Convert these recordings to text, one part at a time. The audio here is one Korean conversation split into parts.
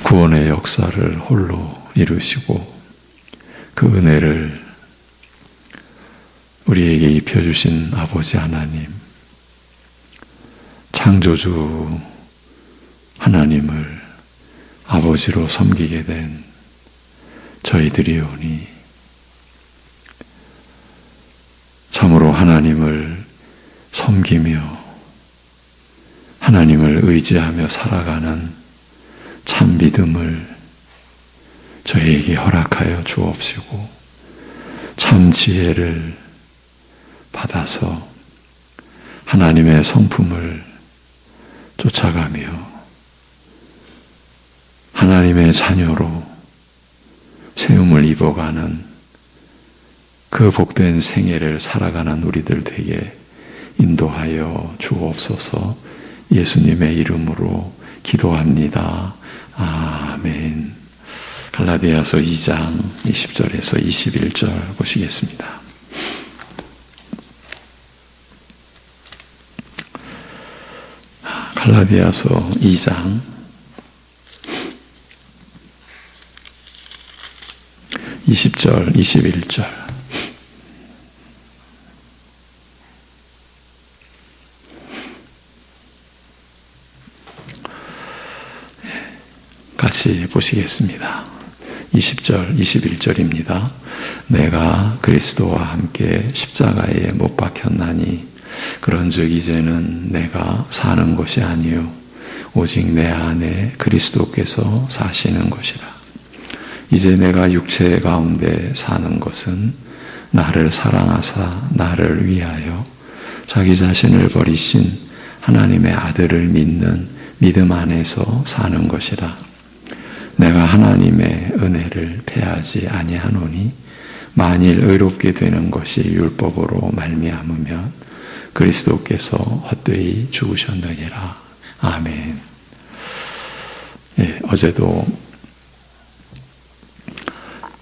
구원의 역사를 홀로 이루시고 그 은혜를 우리에게 입혀주신 아버지 하나님, 창조주 하나님을 아버지로 섬기게 된 저희들이오니 참으로 하나님을 섬기며 하나님을 의지하며 살아가는 참 믿음을 저희에게 허락하여 주옵시고 참 지혜를 받아서 하나님의 성품을 쫓아가며 하나님의 자녀로 세움을 입어가는 그 복된 생애를 살아가는 우리들 되게 인도하여 주옵소서. 예수님의 이름으로 기도합니다. 아멘. 갈라디아서 2장 20절에서 21절 보시겠습니다. 갈라디아서 2장 20절, 21절. 같이 보시겠습니다. 20절, 21절입니다. 내가 그리스도와 함께 십자가에 못 박혔나니 그런즉 이제는 내가 사는 것이 아니요 오직 내 안에 그리스도께서 사시는 것이라. 이제 내가 육체 가운데 사는 것은 나를 사랑하사 나를 위하여 자기 자신을 버리신 하나님의 아들을 믿는 믿음 안에서 사는 것이라. 내가 하나님의 은혜를 패하지 아니하노니 만일 의롭게 되는 것이 율법으로 말미암으면 그리스도께서 헛되이 죽으셨느니라. 아멘. 어제도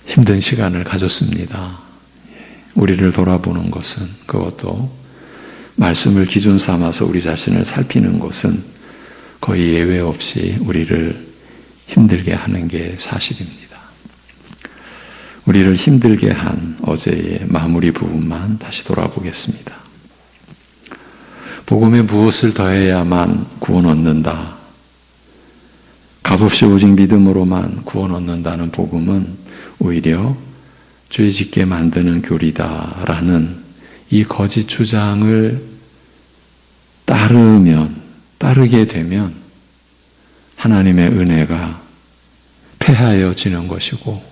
힘든 시간을 가졌습니다. 우리를 돌아보는 것은, 그것도 말씀을 기준 삼아서 우리 자신을 살피는 것은 거의 예외 없이 우리를 힘들게 하는 게 사실입니다. 우리를 힘들게 한 어제의 마무리 부분만 다시 돌아보겠습니다. 복음에 무엇을 더해야만 구원 얻는다. 값없이 오직 믿음으로만 구원 얻는다는 복음은 오히려 죄 짓게 만드는 교리다라는 이 거짓 주장을 따르게 되면 하나님의 은혜가 패하여지는 것이고,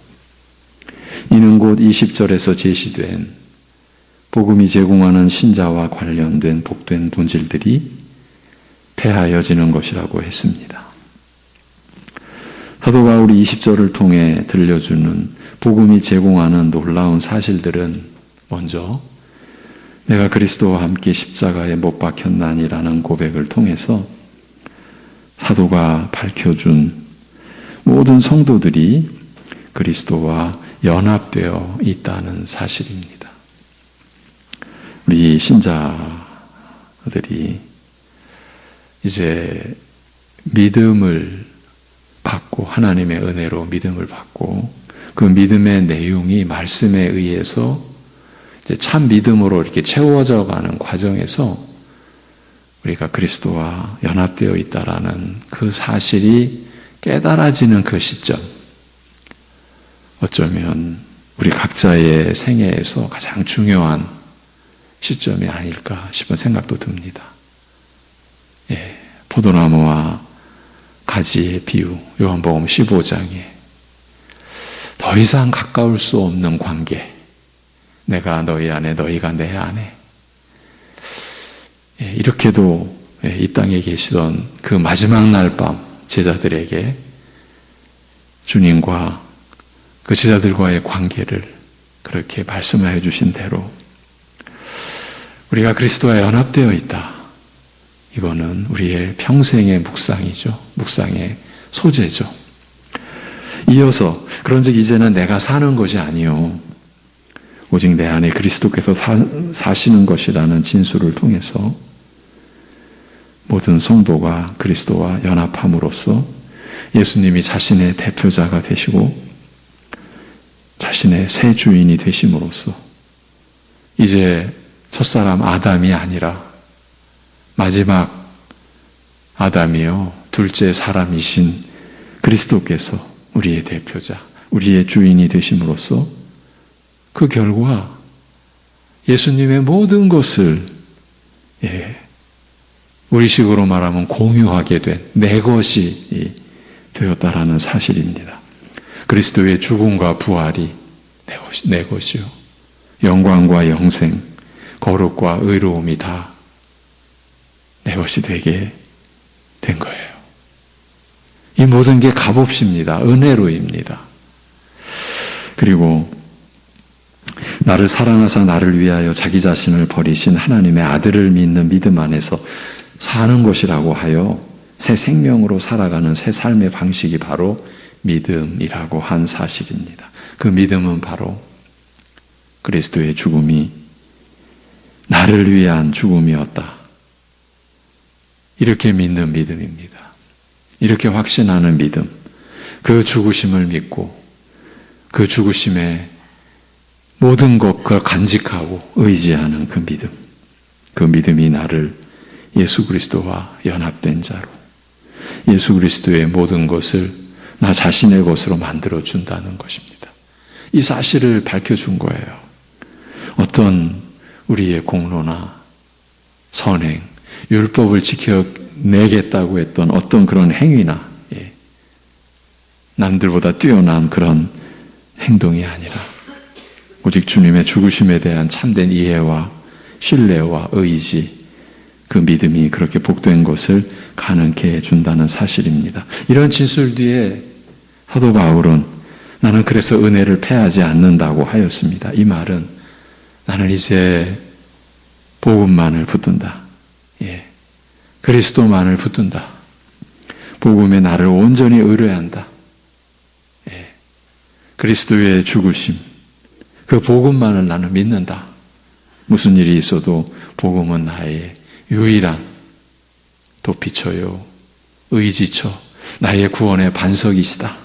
이는 곧 20절에서 제시된 복음이 제공하는 신자와 관련된 복된 본질들이 패하여지는 것이라고 했습니다. 사도 바울이 20절을 통해 들려주는 복음이 제공하는 놀라운 사실들은 먼저 내가 그리스도와 함께 십자가에 못 박혔나니라는 고백을 통해서 사도가 밝혀준 모든 성도들이 그리스도와 연합되어 있다는 사실입니다. 우리 신자들이 이제 믿음을 받고 하나님의 은혜로 믿음을 받고 그 믿음의 내용이 말씀에 의해서 이제 참 믿음으로 이렇게 채워져 가는 과정에서 우리가 그리스도와 연합되어 있다라는 그 사실이 깨달아지는 그 시점, 어쩌면 우리 각자의 생애에서 가장 중요한 시점이 아닐까 싶은 생각도 듭니다. 포도나무와 가지의 비유, 요한복음 15장에 더 이상 가까울 수 없는 관계, 내가 너희 안에 너희가 내 안에, 이렇게도 이 땅에 계시던 그 마지막 날 밤 제자들에게 주님과 그 제자들과의 관계를 그렇게 말씀하여 주신 대로 우리가 그리스도와 연합되어 있다. 이거는 우리의 평생의 묵상이죠. 묵상의 소재죠. 이어서 그런즉 이제는 내가 사는 것이 아니요 오직 내 안에 그리스도께서 사시는 것이라는 진술을 통해서 모든 성도가 그리스도와 연합함으로써 예수님이 자신의 대표자가 되시고 자신의 새 주인이 되심으로써 이제 첫사람 아담이 아니라 마지막 아담이요 둘째 사람이신 그리스도께서 우리의 대표자, 우리의 주인이 되심으로써 그 결과 예수님의 모든 것을 우리식으로 말하면 공유하게 된 내 것이 되었다라는 사실입니다. 그리스도의 죽음과 부활이 내 것이요. 영광과 영생, 거룩과 의로움이 다 내 것이 되게 된 거예요. 이 모든 게 값없습니다. 은혜로입니다. 그리고 나를 사랑하사 나를 위하여 자기 자신을 버리신 하나님의 아들을 믿는 믿음 안에서 사는 것이라고 하여 새 생명으로 살아가는 새 삶의 방식이 바로 믿음이라고 한 사실입니다. 그 믿음은 바로 그리스도의 죽음이 나를 위한 죽음이었다. 이렇게 믿는 믿음입니다. 이렇게 확신하는 믿음, 그 죽으심을 믿고 그 죽으심에 모든 것을 간직하고 의지하는 그 믿음, 그 믿음이 나를 예수 그리스도와 연합된 자로 예수 그리스도의 모든 것을 나 자신의 것으로 만들어준다는 것입니다. 이 사실을 밝혀준 거예요. 어떤 우리의 공로나 선행, 율법을 지켜내겠다고 했던 어떤 그런 행위나 남들보다 뛰어난 그런 행동이 아니라 오직 주님의 죽으심에 대한 참된 이해와 신뢰와 의지, 그 믿음이 그렇게 복된 것을 가능케 해준다는 사실입니다. 이런 진술 뒤에 사도 바울은 나는 그래서 은혜를 패하지 않는다고 하였습니다. 이 말은 나는 이제 복음만을 붙든다. 그리스도만을 붙든다. 복음에 나를 온전히 의뢰한다. 그리스도의 죽으심, 그 복음만을 나는 믿는다. 무슨 일이 있어도 복음은 나의 유일한 도피처요, 의지처, 나의 구원의 반석이시다.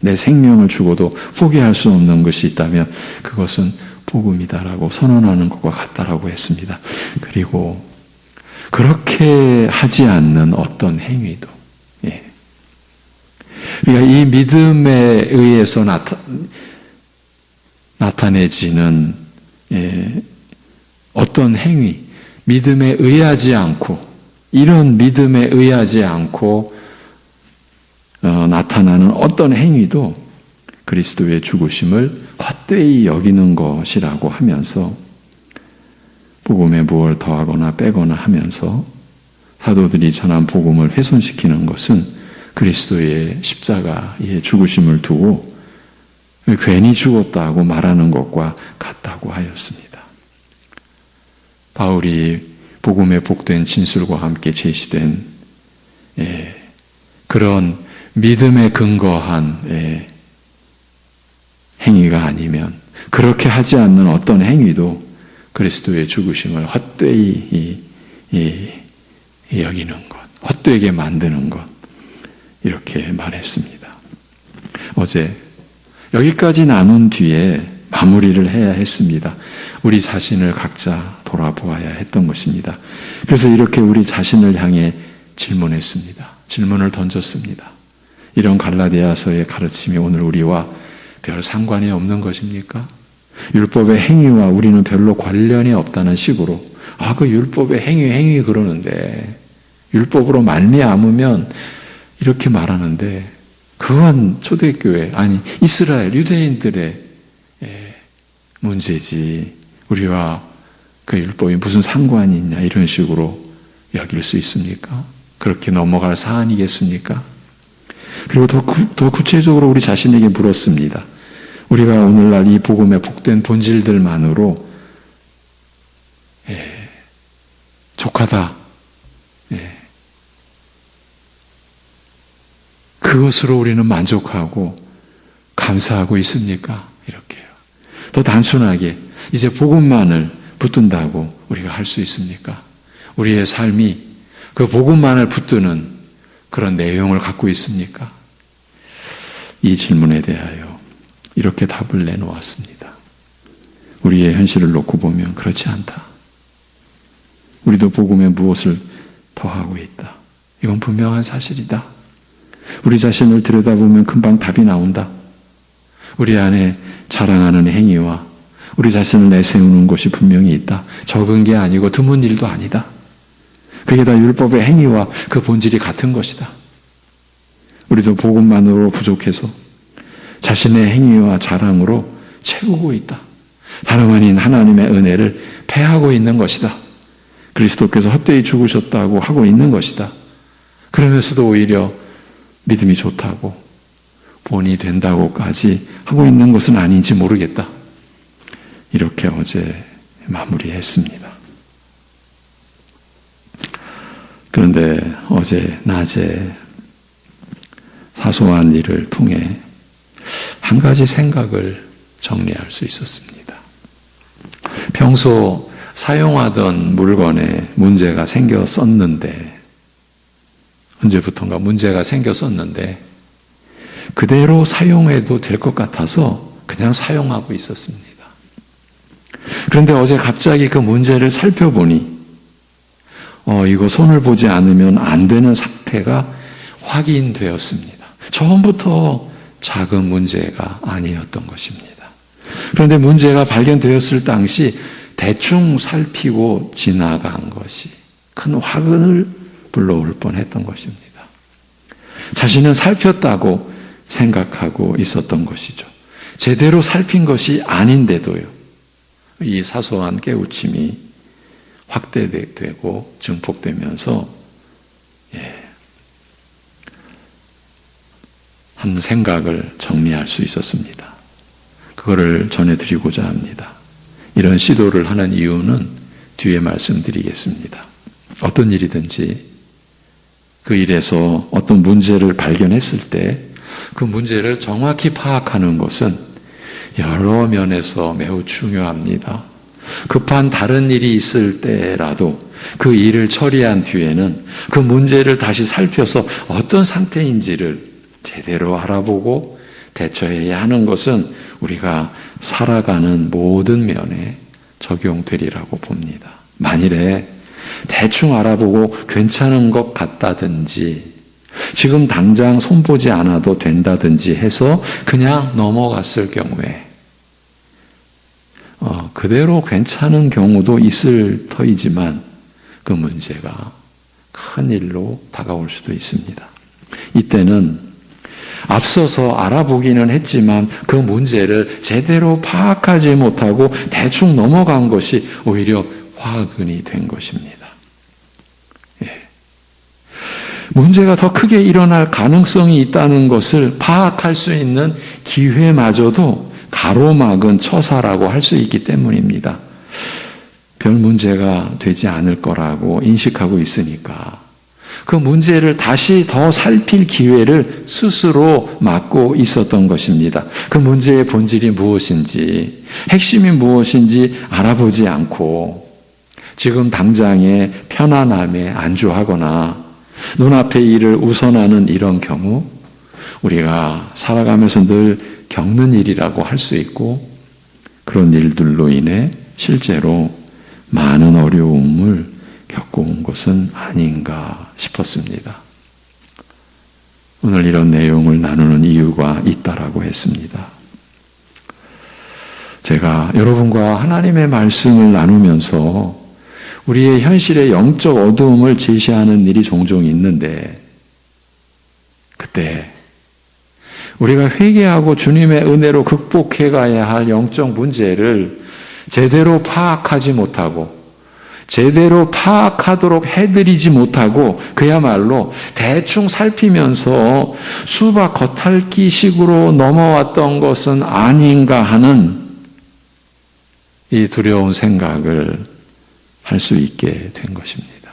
내 생명을 주고도 포기할 수 없는 것이 있다면 그것은 복음이다라고 선언하는 것과 같다라고 했습니다. 그리고 그렇게 하지 않는 어떤 행위도, 그러니까 이 믿음에 의해서 나타내지는 어떤 행위, 믿음에 의하지 않고, 이런 믿음에 의하지 않고 나타나는 어떤 행위도 그리스도의 죽으심을 헛되이 여기는 것이라고 하면서 복음에 무엇을 더하거나 빼거나 하면서 사도들이 전한 복음을 훼손시키는 것은 그리스도의 십자가의 죽으심을 두고 괜히 죽었다고 말하는 것과 같다고 하였습니다. 바울이 복음에 복된 진술과 함께 제시된 그런 믿음에 근거한 행위가 아니면, 그렇게 하지 않는 어떤 행위도 그리스도의 죽으심을 헛되이 여기는 것, 헛되게 만드는 것, 이렇게 말했습니다. 어제 여기까지 나눈 뒤에 마무리를 해야 했습니다. 우리 자신을 각자 돌아보아야 했던 것입니다. 그래서 이렇게 우리 자신을 향해 질문했습니다. 질문을 던졌습니다. 이런 갈라디아서의 가르침이 오늘 우리와 별 상관이 없는 것입니까? 율법의 행위와 우리는 별로 관련이 없다는 식으로, 그 율법의 행위 그러는데, 율법으로 말미암으면 이렇게 말하는데, 그건 초대교회, 아니 이스라엘 유대인들의 문제지 우리와 그 율법이 무슨 상관이 있냐, 이런 식으로 여길 수 있습니까? 그렇게 넘어갈 사안이겠습니까? 그리고 더 구체적으로 우리 자신에게 물었습니다. 우리가 오늘날 이 복음의 복된 본질들만으로 족하다, 그것으로 우리는 만족하고 감사하고 있습니까? 이렇게요. 더 단순하게 이제 복음만을 붙든다고 우리가 할 수 있습니까? 우리의 삶이 그 복음만을 붙드는 그런 내용을 갖고 있습니까? 이 질문에 대하여 이렇게 답을 내놓았습니다. 우리의 현실을 놓고 보면 그렇지 않다. 우리도 복음에 무엇을 더하고 있다. 이건 분명한 사실이다. 우리 자신을 들여다보면 금방 답이 나온다. 우리 안에 자랑하는 행위와 우리 자신을 내세우는 것이 분명히 있다. 적은 게 아니고 드문 일도 아니다. 그게 다 율법의 행위와 그 본질이 같은 것이다. 우리도 복음만으로 부족해서 자신의 행위와 자랑으로 채우고 있다. 다름 아닌 하나님의 은혜를 패하고 있는 것이다. 그리스도께서 헛되이 죽으셨다고 하고 있는 것이다. 그러면서도 오히려 믿음이 좋다고 본이 된다고까지 하고 있는 것은 아닌지 모르겠다. 이렇게 어제 마무리했습니다. 그런데 어제 낮에 사소한 일을 통해 한 가지 생각을 정리할 수 있었습니다. 평소 사용하던 물건에 문제가 생겼었는데, 언제부턴가 문제가 생겼었는데 그대로 사용해도 될 것 같아서 그냥 사용하고 있었습니다. 그런데 어제 갑자기 그 문제를 살펴보니 이거 손을 보지 않으면 안 되는 사태가 확인되었습니다. 처음부터 작은 문제가 아니었던 것입니다. 그런데 문제가 발견되었을 당시 대충 살피고 지나간 것이 큰 화근을 불러올 뻔했던 것입니다. 자신은 살폈다고 생각하고 있었던 것이죠. 제대로 살핀 것이 아닌데도요. 이 사소한 깨우침이 확대되고 증폭되면서 한 생각을 정리할 수 있었습니다. 그거를 전해드리고자 합니다. 이런 시도를 하는 이유는 뒤에 말씀드리겠습니다. 어떤 일이든지 그 일에서 어떤 문제를 발견했을 때 그 문제를 정확히 파악하는 것은 여러 면에서 매우 중요합니다. 급한 다른 일이 있을 때라도 그 일을 처리한 뒤에는 그 문제를 다시 살펴서 어떤 상태인지를 제대로 알아보고 대처해야 하는 것은 우리가 살아가는 모든 면에 적용되리라고 봅니다. 만일에 대충 알아보고 괜찮은 것 같다든지 지금 당장 손보지 않아도 된다든지 해서 그냥 넘어갔을 경우에 그대로 괜찮은 경우도 있을 터이지만 그 문제가 큰 일로 다가올 수도 있습니다. 이때는 앞서서 알아보기는 했지만 그 문제를 제대로 파악하지 못하고 대충 넘어간 것이 오히려 화근이 된 것입니다. 문제가 더 크게 일어날 가능성이 있다는 것을 파악할 수 있는 기회마저도 가로막은 처사라고 할 수 있기 때문입니다. 별 문제가 되지 않을 거라고 인식하고 있으니까 그 문제를 다시 더 살필 기회를 스스로 막고 있었던 것입니다. 그 문제의 본질이 무엇인지, 핵심이 무엇인지 알아보지 않고 지금 당장의 편안함에 안주하거나 눈앞의 일을 우선하는 이런 경우 우리가 살아가면서 늘 겪는 일이라고 할 수 있고 그런 일들로 인해 실제로 많은 어려움을 겪어온 것은 아닌가 싶었습니다. 오늘 이런 내용을 나누는 이유가 있다라고 했습니다. 제가 여러분과 하나님의 말씀을 나누면서 우리의 현실의 영적 어두움을 제시하는 일이 종종 있는데 그때 우리가 회개하고 주님의 은혜로 극복해 가야 할 영적 문제를 제대로 파악하지 못하고 제대로 파악하도록 해드리지 못하고 그야말로 대충 살피면서 수박 겉핥기식으로 넘어왔던 것은 아닌가 하는 이 두려운 생각을 할 수 있게 된 것입니다.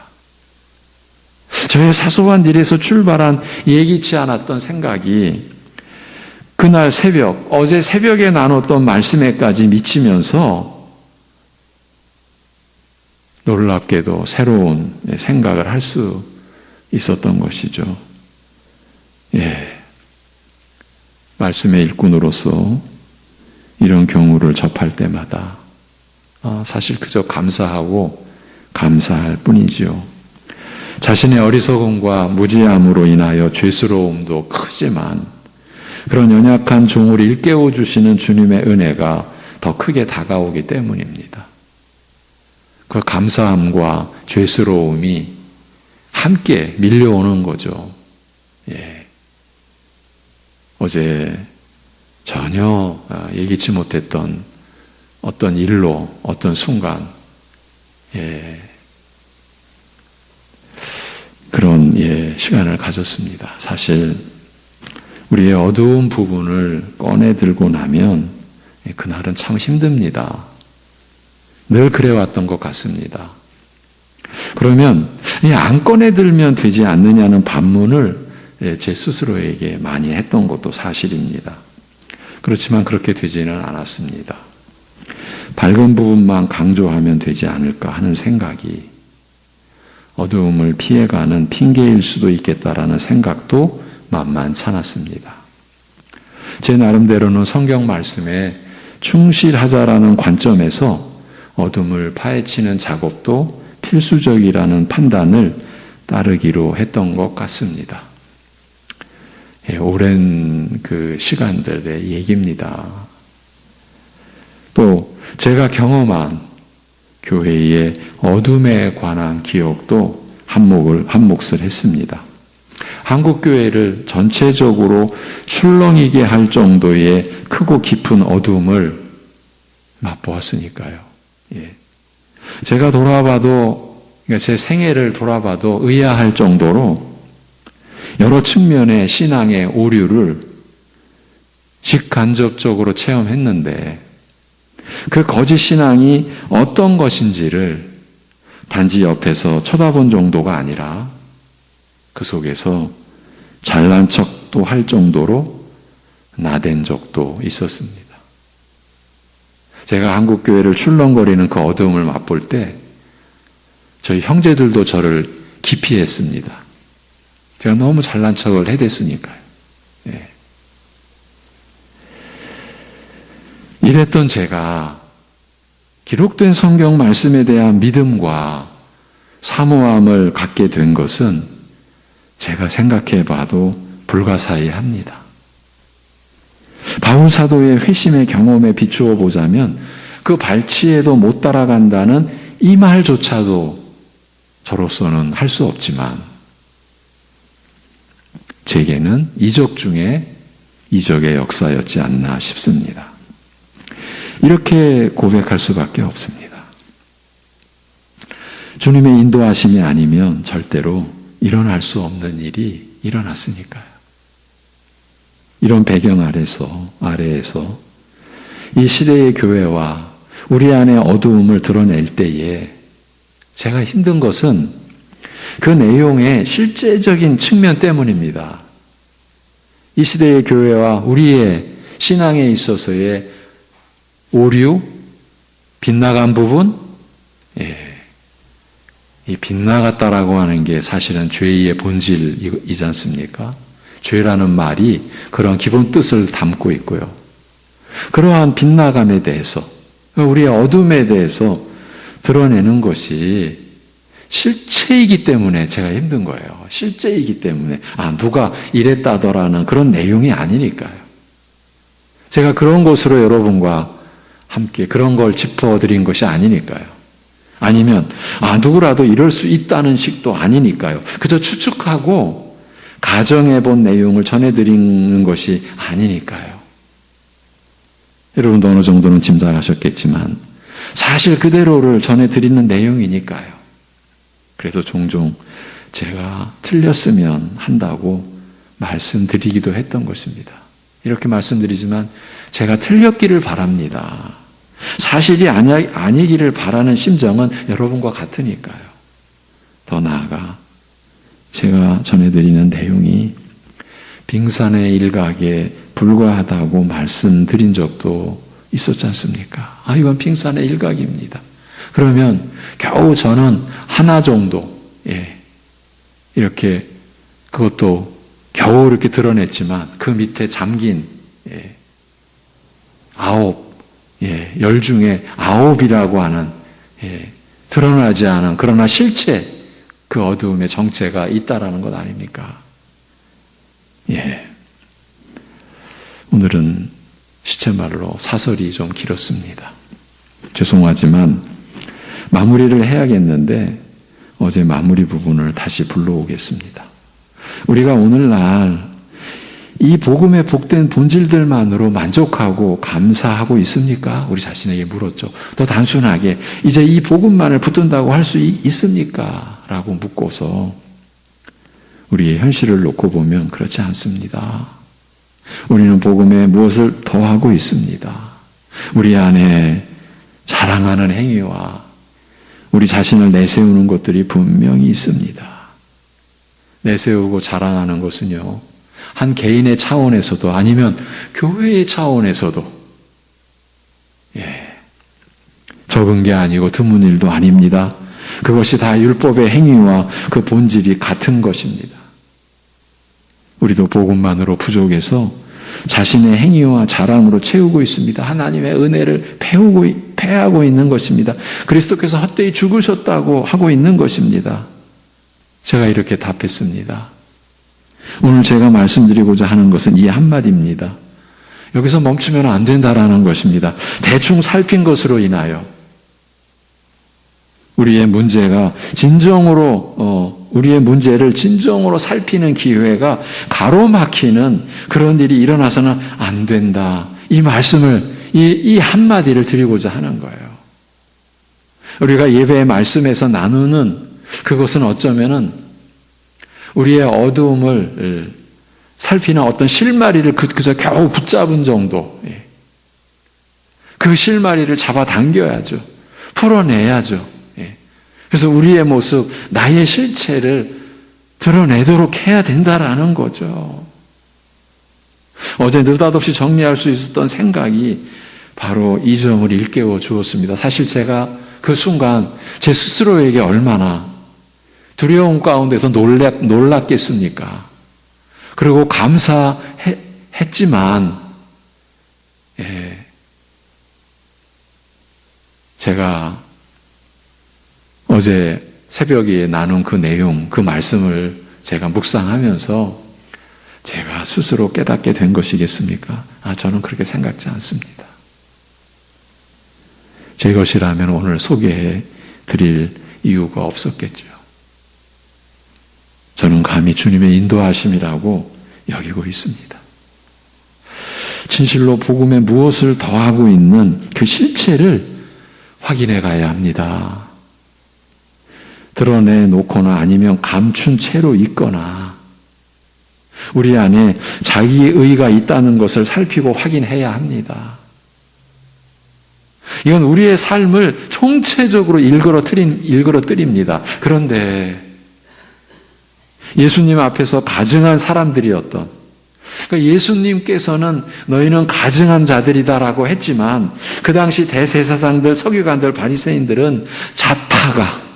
저의 사소한 일에서 출발한 예기치 않았던 생각이 그날 새벽, 어제 새벽에 나눴던 말씀에까지 미치면서 놀랍게도 새로운 생각을 할 수 있었던 것이죠. 말씀의 일꾼으로서 이런 경우를 접할 때마다 사실 그저 감사하고 감사할 뿐이지요. 자신의 어리석음과 무지함으로 인하여 죄스러움도 크지만 그런 연약한 종을 일깨워 주시는 주님의 은혜가 더 크게 다가오기 때문입니다. 그 감사함과 죄스러움이 함께 밀려오는 거죠. 어제 전혀 예기치 못했던 어떤 일로 어떤 순간 그런 시간을 가졌습니다. 사실 우리의 어두운 부분을 꺼내 들고 나면 그날은 참 힘듭니다. 늘 그래왔던 것 같습니다. 그러면 안 꺼내 들면 되지 않느냐는 반문을 제 스스로에게 많이 했던 것도 사실입니다. 그렇지만 그렇게 되지는 않았습니다. 밝은 부분만 강조하면 되지 않을까 하는 생각이 어두움을 피해가는 핑계일 수도 있겠다라는 생각도 만만치 않았습니다. 제 나름대로는 성경 말씀에 충실하자라는 관점에서 어둠을 파헤치는 작업도 필수적이라는 판단을 따르기로 했던 것 같습니다. 오랜 그 시간들의 얘기입니다. 또 제가 경험한 교회의 어둠에 관한 기억도 한 몫을 했습니다. 한국 교회를 전체적으로 출렁이게 할 정도의 크고 깊은 어둠을 맛보았으니까요. 제가 제 생애를 돌아봐도 의아할 정도로 여러 측면의 신앙의 오류를 직간접적으로 체험했는데 그 거짓 신앙이 어떤 것인지를 단지 옆에서 쳐다본 정도가 아니라 그 속에서 잘난 척도 할 정도로 나댄 적도 있었습니다. 제가 한국 교회를 출렁거리는 그 어둠을 맛볼 때 저희 형제들도 저를 기피했습니다. 제가 너무 잘난 척을 해댔으니까요. 이랬던 제가 기록된 성경 말씀에 대한 믿음과 사모함을 갖게 된 것은 제가 생각해 봐도 불가사의합니다. 바울 사도의 회심의 경험에 비추어 보자면 그 발치에도 못 따라간다는 이 말조차도 저로서는 할 수 없지만 제게는 이적 중에 이적의 역사였지 않나 싶습니다. 이렇게 고백할 수밖에 없습니다. 주님의 인도하심이 아니면 절대로 일어날 수 없는 일이 일어났으니까요. 이런 배경 아래에서 이 시대의 교회와 우리 안의 어두움을 드러낼 때에 제가 힘든 것은 그 내용의 실제적인 측면 때문입니다. 이 시대의 교회와 우리의 신앙에 있어서의 오류, 빗나간 부분, 이 빗나갔다라고 하는 게 사실은 죄의 본질이지 않습니까? 죄라는 말이 그런 기본 뜻을 담고 있고요. 그러한 빗나감에 대해서, 우리의 어둠에 대해서 드러내는 것이 실체이기 때문에 제가 힘든 거예요. 실제이기 때문에 누가 이랬다더라는 그런 내용이 아니니까요. 제가 그런 것으로 여러분과 함께 그런 걸 짚어드린 것이 아니니까요. 아니면 누구라도 이럴 수 있다는 식도 아니니까요. 그저 추측하고 가정해본 내용을 전해드리는 것이 아니니까요. 여러분도 어느 정도는 짐작하셨겠지만 사실 그대로를 전해드리는 내용이니까요. 그래서 종종 제가 틀렸으면 한다고 말씀드리기도 했던 것입니다. 이렇게 말씀드리지만 제가 틀렸기를 바랍니다. 사실이 아니기를 바라는 심정은 여러분과 같으니까요. 더 나아가 제가 전해드리는 내용이 빙산의 일각에 불과하다고 말씀드린 적도 있었지 않습니까? 이건 빙산의 일각입니다. 그러면 겨우 저는 하나 정도, 이렇게 그것도 겨우 이렇게 드러냈지만 그 밑에 잠긴 열 중에 9이라고 하는, 드러나지 않은, 그러나 실체, 그 어두움의 정체가 있다라는 것 아닙니까? 오늘은 시체말로 사설이 좀 길었습니다. 죄송하지만 마무리를 해야겠는데 어제 마무리 부분을 다시 불러오겠습니다. 우리가 오늘날 이 복음의 복된 본질들만으로 만족하고 감사하고 있습니까? 우리 자신에게 물었죠. 더 단순하게 이제 이 복음만을 붙든다고 할 수 있습니까? 라고 묻고서 우리의 현실을 놓고 보면 그렇지 않습니다. 우리는 복음에 무엇을 더하고 있습니다. 우리 안에 자랑하는 행위와 우리 자신을 내세우는 것들이 분명히 있습니다. 내세우고 자랑하는 것은요, 한 개인의 차원에서도 아니면 교회의 차원에서도 적은 게 아니고 드문 일도 아닙니다. 그것이 다 율법의 행위와 그 본질이 같은 것입니다. 우리도 복음만으로 부족해서 자신의 행위와 자랑으로 채우고 있습니다. 하나님의 은혜를 패하고 있는 것입니다. 그리스도께서 헛되이 죽으셨다고 하고 있는 것입니다. 제가 이렇게 답했습니다. 오늘 제가 말씀드리고자 하는 것은 이 한마디입니다. 여기서 멈추면 안 된다라는 것입니다. 대충 살핀 것으로 인하여 우리의 문제가 우리의 문제를 진정으로 살피는 기회가 가로막히는 그런 일이 일어나서는 안 된다. 이 말씀을, 이 한마디를 드리고자 하는 거예요. 우리가 예배의 말씀에서 나누는 그것은 어쩌면은 우리의 어두움을 살피는 어떤 실마리를 그저 겨우 붙잡은 정도. 그 실마리를 잡아당겨야죠. 풀어내야죠. 그래서 우리의 모습, 나의 실체를 드러내도록 해야 된다라는 거죠. 어제 느닷없이 정리할 수 있었던 생각이 바로 이 점을 일깨워 주었습니다. 사실 제가 그 순간 제 스스로에게 얼마나 두려움 가운데서 놀랐겠습니까? 그리고 감사했지만, 제가 어제 새벽에 나눈 그 내용, 그 말씀을 제가 묵상하면서 제가 스스로 깨닫게 된 것이겠습니까? 저는 그렇게 생각지 않습니다. 제 것이라면 오늘 소개해 드릴 이유가 없었겠죠. 저는 감히 주님의 인도하심이라고 여기고 있습니다. 진실로 복음에 무엇을 더하고 있는 그 실체를 확인해 가야 합니다. 드러내놓거나 아니면 감춘 채로 있거나 우리 안에 자기의가 있다는 것을 살피고 확인해야 합니다. 이건 우리의 삶을 총체적으로 일그러뜨립니다. 그런데 예수님 앞에서 가증한 사람들이었던, 그러니까 예수님께서는 너희는 가증한 자들이다라고 했지만 그 당시 대제사장들, 서기관들, 바리새인들은 자타가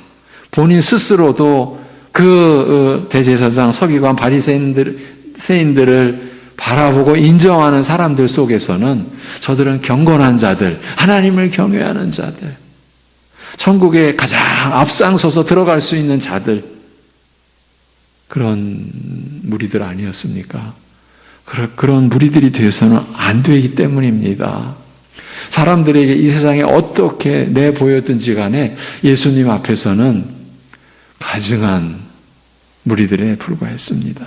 본인 스스로도 그 대제사장, 서기관, 바리새인들을 바라보고 인정하는 사람들 속에서는 저들은 경건한 자들, 하나님을 경외하는 자들, 천국에 가장 앞장서서 들어갈 수 있는 자들, 그런 무리들 아니었습니까? 그런 무리들이 되어서는 안 되기 때문입니다. 사람들에게 이 세상에 어떻게 내보였든지 간에 예수님 앞에서는 가증한 무리들에 불과했습니다.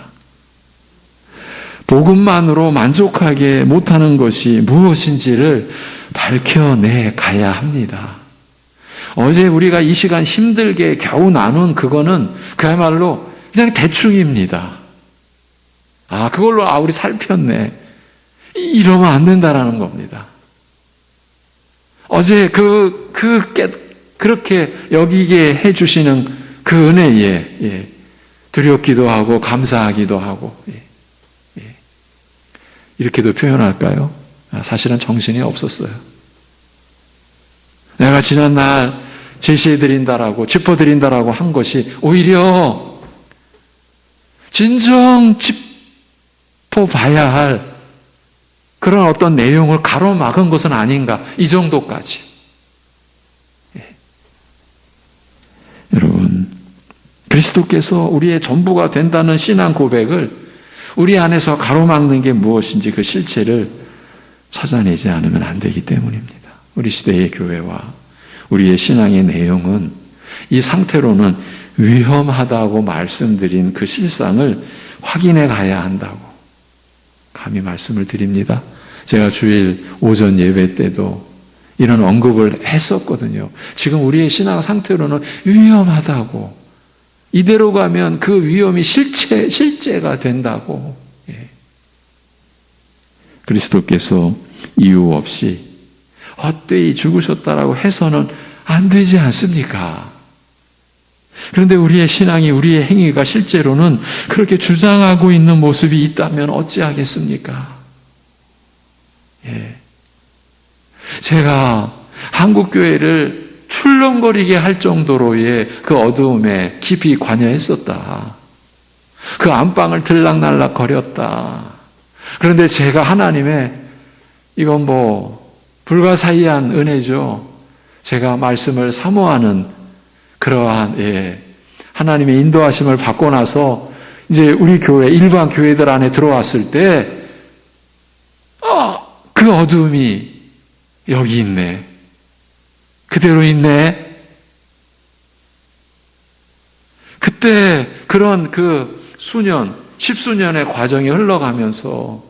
복음만으로 만족하게 못하는 것이 무엇인지를 밝혀내 가야 합니다. 어제 우리가 이 시간 힘들게 겨우 나눈 그거는 그야말로 그냥 대충입니다. 그걸로 우리 살폈네. 이러면 안 된다라는 겁니다. 어제 그렇게 여기게 해주시는 그 은혜에 두렵기도 하고 감사하기도 하고 이렇게도 표현할까요? 사실은 정신이 없었어요. 내가 지난날 제시해드린다라고 짚어드린다라고 한 것이 오히려 진정 짚어봐야 할 그런 어떤 내용을 가로막은 것은 아닌가, 이 정도까지. 예. 여러분, 그리스도께서 우리의 전부가 된다는 신앙 고백을 우리 안에서 가로막는 게 무엇인지 그 실체를 찾아내지 않으면 안 되기 때문입니다. 우리 시대의 교회와 우리의 신앙의 내용은 이 상태로는 위험하다고 말씀드린 그 실상을 확인해 가야 한다고 감히 말씀을 드립니다. 제가 주일 오전 예배 때도 이런 언급을 했었거든요. 지금 우리의 신앙 상태로는 위험하다고, 이대로 가면 그 위험이 실제가 된다고. 예. 그리스도께서 이유 없이 헛되이 죽으셨다라고 해서는 안 되지 않습니까? 그런데 우리의 신앙이, 우리의 행위가 실제로는 그렇게 주장하고 있는 모습이 있다면 어찌하겠습니까? 예. 제가 한국교회를 출렁거리게 할 정도로의 그 어두움에 깊이 관여했었다. 그 안방을 들락날락 거렸다. 그런데 제가 하나님의, 이건 불가사의한 은혜죠. 제가 말씀을 사모하는 그러한 하나님의 인도하심을 받고 나서 이제 우리 교회, 일반 교회들 안에 들어왔을 때 그 어두움이 여기 있네. 그대로 있네. 그때 그런 그 수년, 10수년의 과정이 흘러가면서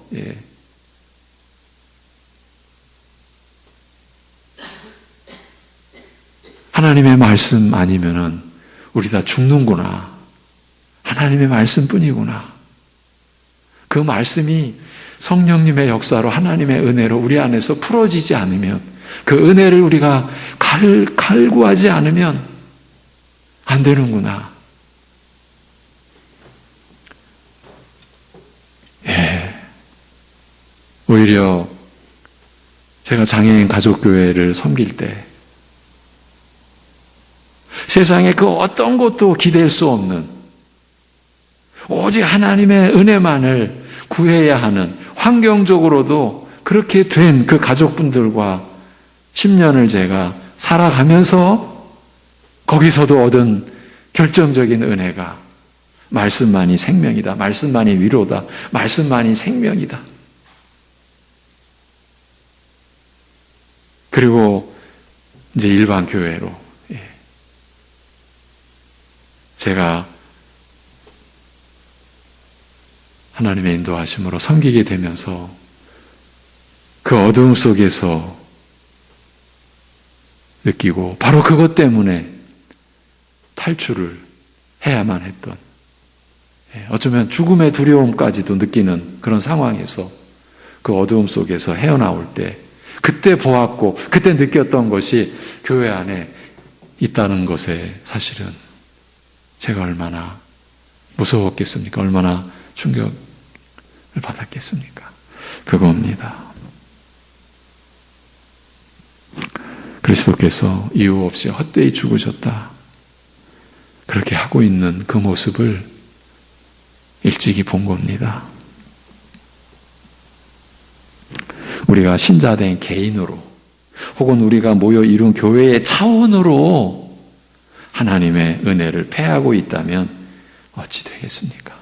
하나님의 말씀 아니면은 우리 다 죽는구나. 하나님의 말씀뿐이구나. 그 말씀이 성령님의 역사로, 하나님의 은혜로 우리 안에서 풀어지지 않으면, 그 은혜를 우리가 갈구하지 않으면 안 되는구나. 예. 오히려 제가 장애인 가족교회를 섬길 때 세상에 그 어떤 것도 기댈 수 없는, 오직 하나님의 은혜만을 구해야 하는, 환경적으로도 그렇게 된 그 가족분들과 10년을 제가 살아가면서 거기서도 얻은 결정적인 은혜가 말씀만이 생명이다. 말씀만이 위로다. 말씀만이 생명이다. 그리고 이제 일반 교회로 제가 하나님의 인도하심으로 섬기게 되면서 그 어두움 속에서 느끼고, 바로 그것 때문에 탈출을 해야만 했던, 어쩌면 죽음의 두려움까지도 느끼는 그런 상황에서 그 어두움 속에서 헤어나올 때 그때 보았고 그때 느꼈던 것이 교회 안에 있다는 것에 사실은 제가 얼마나 무서웠겠습니까? 얼마나 충격을 받았겠습니까? 그겁니다. 그리스도께서 이유 없이 헛되이 죽으셨다. 그렇게 하고 있는 그 모습을 일찍이 본 겁니다. 우리가 신자된 개인으로, 혹은 우리가 모여 이룬 교회의 차원으로 하나님의 은혜를 패하고 있다면 어찌 되겠습니까?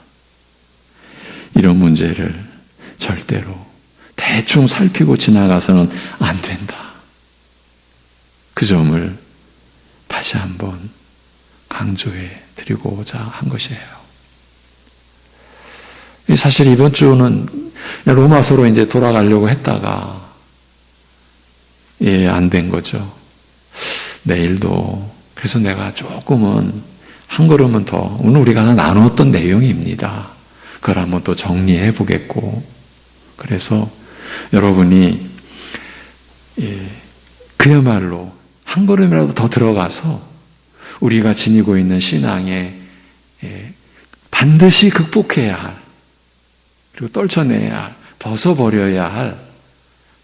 이런 문제를 절대로 대충 살피고 지나가서는 안 된다. 그 점을 다시 한번 강조해 드리고자 한 것이에요. 사실 이번 주는 로마서로 이제 돌아가려고 했다가 안 된 거죠. 내일도 그래서 내가 조금은 한 걸음은 더, 오늘 우리가 나누었던 내용입니다. 그걸 한번 또 정리해 보겠고, 그래서 여러분이 그야말로 한 걸음이라도 더 들어가서 우리가 지니고 있는 신앙에 반드시 극복해야 할, 그리고 떨쳐내야 할, 벗어버려야 할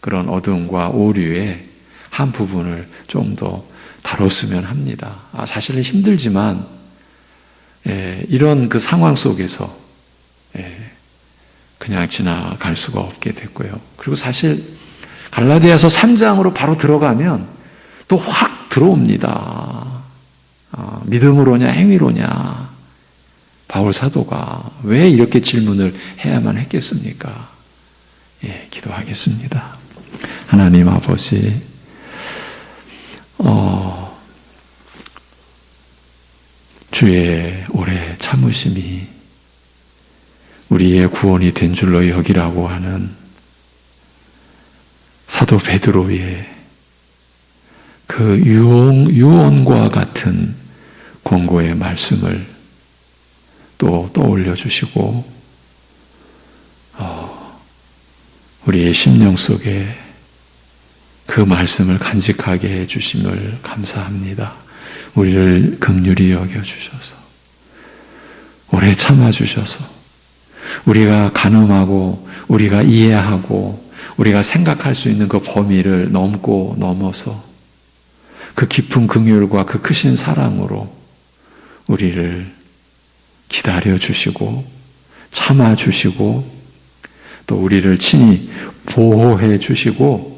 그런 어둠과 오류의 한 부분을 좀 더 다뤘으면 합니다. 사실은 힘들지만 이런 그 상황 속에서 그냥 지나갈 수가 없게 됐고요. 그리고 사실 갈라디아서 3장으로 바로 들어가면 또 확 들어옵니다. 믿음으로냐 행위로냐. 바울 사도가 왜 이렇게 질문을 해야만 했겠습니까? 기도하겠습니다. 하나님 아버지, 주의 오래 참으심이 우리의 구원이 된 줄로 여기라고 하는 사도 베드로의 그 유언과 같은 권고의 말씀을 또 떠올려 주시고 우리의 심령 속에 그 말씀을 간직하게 해 주심을 감사합니다. 우리를 긍휼히 여겨 주셔서 오래 참아 주셔서 우리가 가늠하고 우리가 이해하고 우리가 생각할 수 있는 그 범위를 넘고 넘어서 그 깊은 긍휼과 그 크신 사랑으로 우리를 기다려 주시고 참아 주시고 또 우리를 친히 보호해 주시고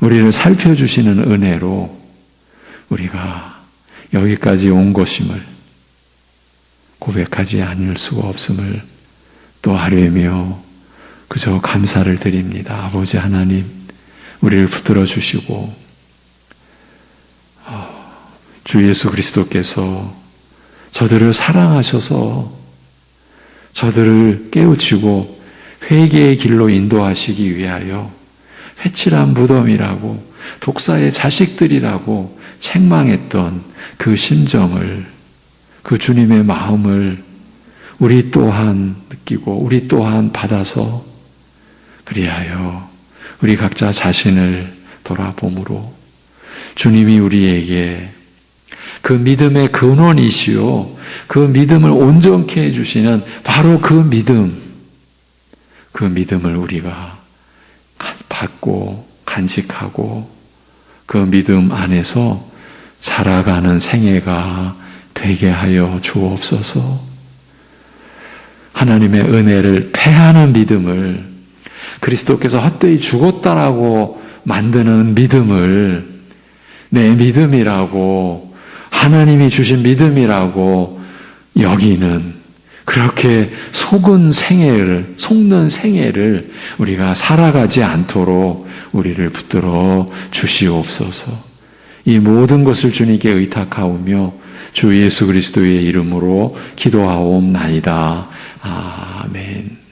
우리를 살펴주시는 은혜로 우리가 여기까지 온 것임을 고백하지 않을 수가 없음을 또 아뢰며 그저 감사를 드립니다. 아버지 하나님, 우리를 붙들어 주시고 주 예수 그리스도께서 저들을 사랑하셔서 저들을 깨우치고 회개의 길로 인도하시기 위하여 회칠한 무덤이라고 독사의 자식들이라고 책망했던 그 심정을, 그 주님의 마음을 우리 또한 느끼고 우리 또한 받아서 그리하여 우리 각자 자신을 돌아봄으로 주님이 우리에게 그 믿음의 근원이시요 그 믿음을 온전케 해주시는 바로 그 믿음을 우리가 받고 간직하고 그 믿음 안에서 자라가는 생애가 되게 하여 주옵소서. 하나님의 은혜를 패하는 믿음을, 그리스도께서 헛되이 죽었다라고 만드는 믿음을 내 믿음이라고, 하나님이 주신 믿음이라고 여기는 그렇게 속는 생애를 우리가 살아가지 않도록 우리를 붙들어 주시옵소서. 이 모든 것을 주님께 의탁하오며 주 예수 그리스도의 이름으로 기도하옵나이다. 아멘.